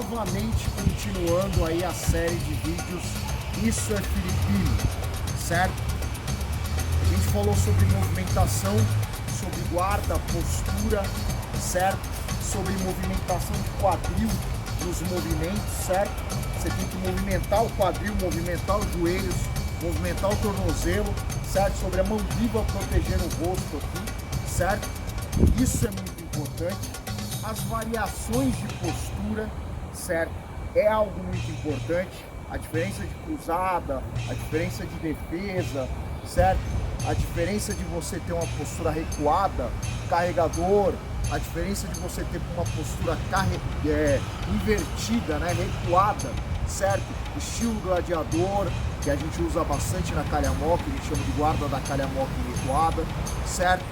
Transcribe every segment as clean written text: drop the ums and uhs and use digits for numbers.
novamente continuando aí a série de vídeos Isso é Filipino, certo? A gente falou sobre movimentação, sobre guarda, postura, certo? Sobre movimentação de quadril nos movimentos, certo? Você tem que movimentar o quadril, movimentar os joelhos, movimentar o tornozelo, certo? Sobre a mão viva protegendo o rosto aqui, certo? Isso é muito importante. As variações de postura, certo? É algo muito importante. A diferença de cruzada, a diferença de defesa, certo? A diferença de você ter uma postura recuada, carregador, a diferença de você ter uma postura invertida, né? Recuada, certo? Estilo gladiador, que a gente usa bastante na calhamó, que a gente chama de guarda da calhamó recuada, certo?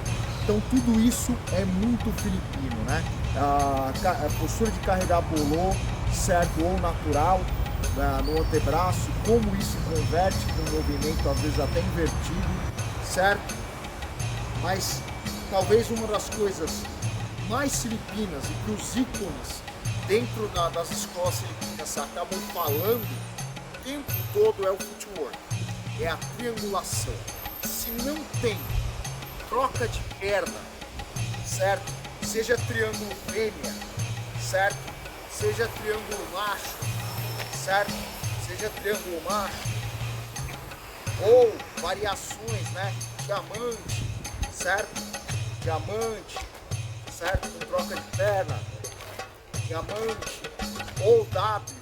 Então tudo isso é muito filipino, né? A postura de carregar bolô, certo? Ou natural, no antebraço, como isso converte com um movimento às vezes até invertido, certo? Mas talvez uma das coisas mais filipinas e que os ícones dentro das escolas filipinas acabam falando o tempo todo é o footwork, é a triangulação. Se não tem troca de perna, certo? Seja triângulo fêmea, certo? Seja triângulo macho, certo? Seja triângulo macho, ou variações, né? Diamante, certo? Diamante, certo? Com troca de perna, diamante, ou W,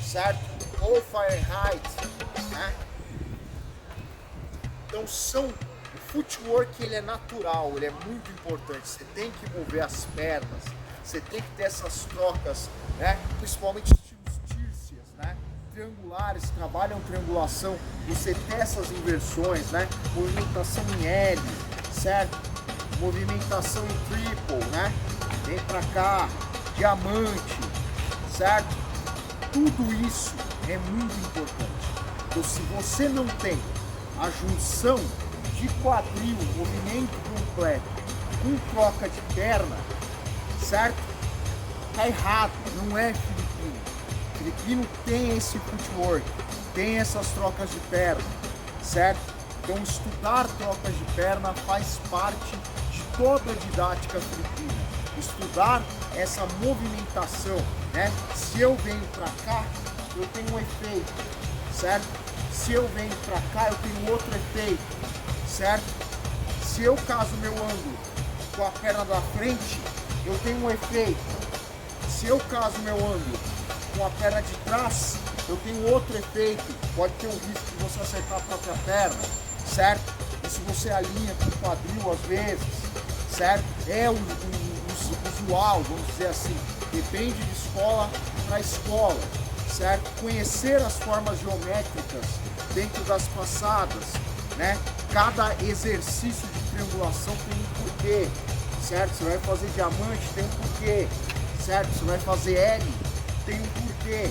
certo? Ou Fahrenheit, né? Então o footwork ele é natural, ele é muito importante. Você tem que mover as pernas, você tem que ter essas trocas, né? Principalmente estilos tírcias, né? Triangulares, trabalham triangulação, você tem essas inversões, né? Movimentação em L, certo? Movimentação em triple, né? Vem pra cá, diamante, certo? Tudo isso é muito importante. Então se você não tem a junção de quadril, movimento completo, com troca de perna, certo? Tá errado, não é filipino. Filipino tem esse footwork, tem essas trocas de perna, certo? Então estudar trocas de perna faz parte de toda a didática filipina. Estudar essa movimentação, né? Se eu venho para cá, eu tenho um efeito, certo? Se eu venho para cá, eu tenho outro efeito, certo? Se eu caso meu ângulo com a perna da frente, eu tenho um efeito. Se eu caso meu ângulo com a perna de trás, eu tenho outro efeito. Pode ter o risco de você acertar a própria perna, certo? E se você alinha com o quadril às vezes, certo? É o usual, vamos dizer assim. Depende de escola para escola, certo? Conhecer as formas geométricas dentro das passadas, né? Cada exercício de triangulação tem um porquê, certo? Você vai fazer diamante, tem um porquê, certo? Você vai fazer L, tem um porquê.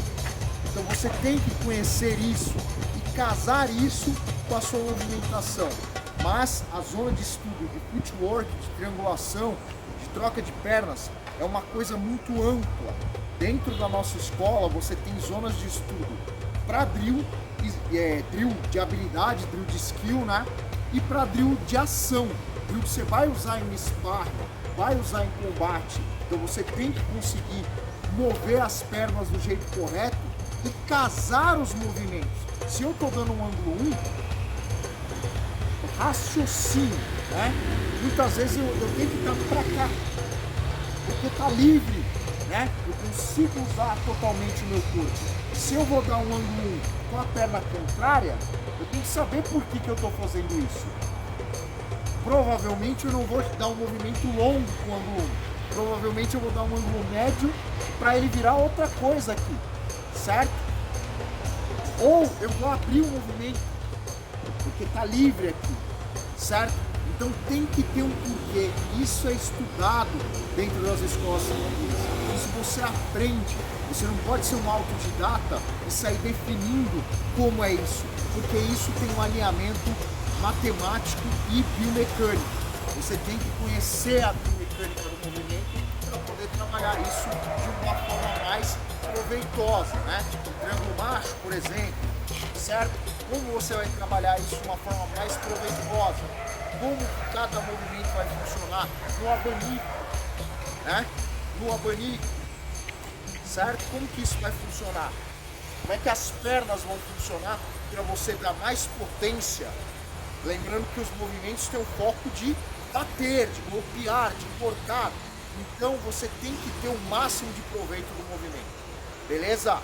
Então você tem que conhecer isso e casar isso com a sua movimentação. Mas a zona de estudo de footwork, de triangulação, de troca de pernas, é uma coisa muito ampla. Dentro da nossa escola você tem zonas de estudo para drill, drill de habilidade, drill de skill, né? E para drill de ação, drill que você vai usar em sparring, vai usar em combate. Então você tem que conseguir mover as pernas do jeito correto e casar os movimentos. Se eu estou dando um ângulo 1, raciocínio, né? Muitas vezes eu tenho que estar para cá, porque está livre, né? Eu consigo usar totalmente o meu corpo. Se eu vou dar um ângulo 1 com a perna contrária, eu tenho que saber por que eu estou fazendo isso. Provavelmente eu não vou dar um movimento longo com o ângulo 1. Provavelmente eu vou dar um ângulo médio para ele virar outra coisa aqui, certo? Ou eu vou abrir o movimento, porque está livre aqui, certo? Então tem que ter um porquê. Isso é estudado dentro das escolas filipinas. Isso você aprende. Você não pode ser um autodidata e sair definindo como é isso, porque isso tem um alinhamento matemático e biomecânico. Você tem que conhecer a biomecânica do movimento para poder trabalhar isso de um mais proveitosa, né? O triângulo macho, por exemplo, certo? Como você vai trabalhar isso de uma forma mais proveitosa? Como que cada movimento vai funcionar no abanico, né? No abanico, certo? Como que isso vai funcionar? Como é que as pernas vão funcionar para você dar mais potência? Lembrando que os movimentos têm o foco de bater, de golpear, de cortar. Então você tem que ter o máximo de proveito do movimento. Beleza?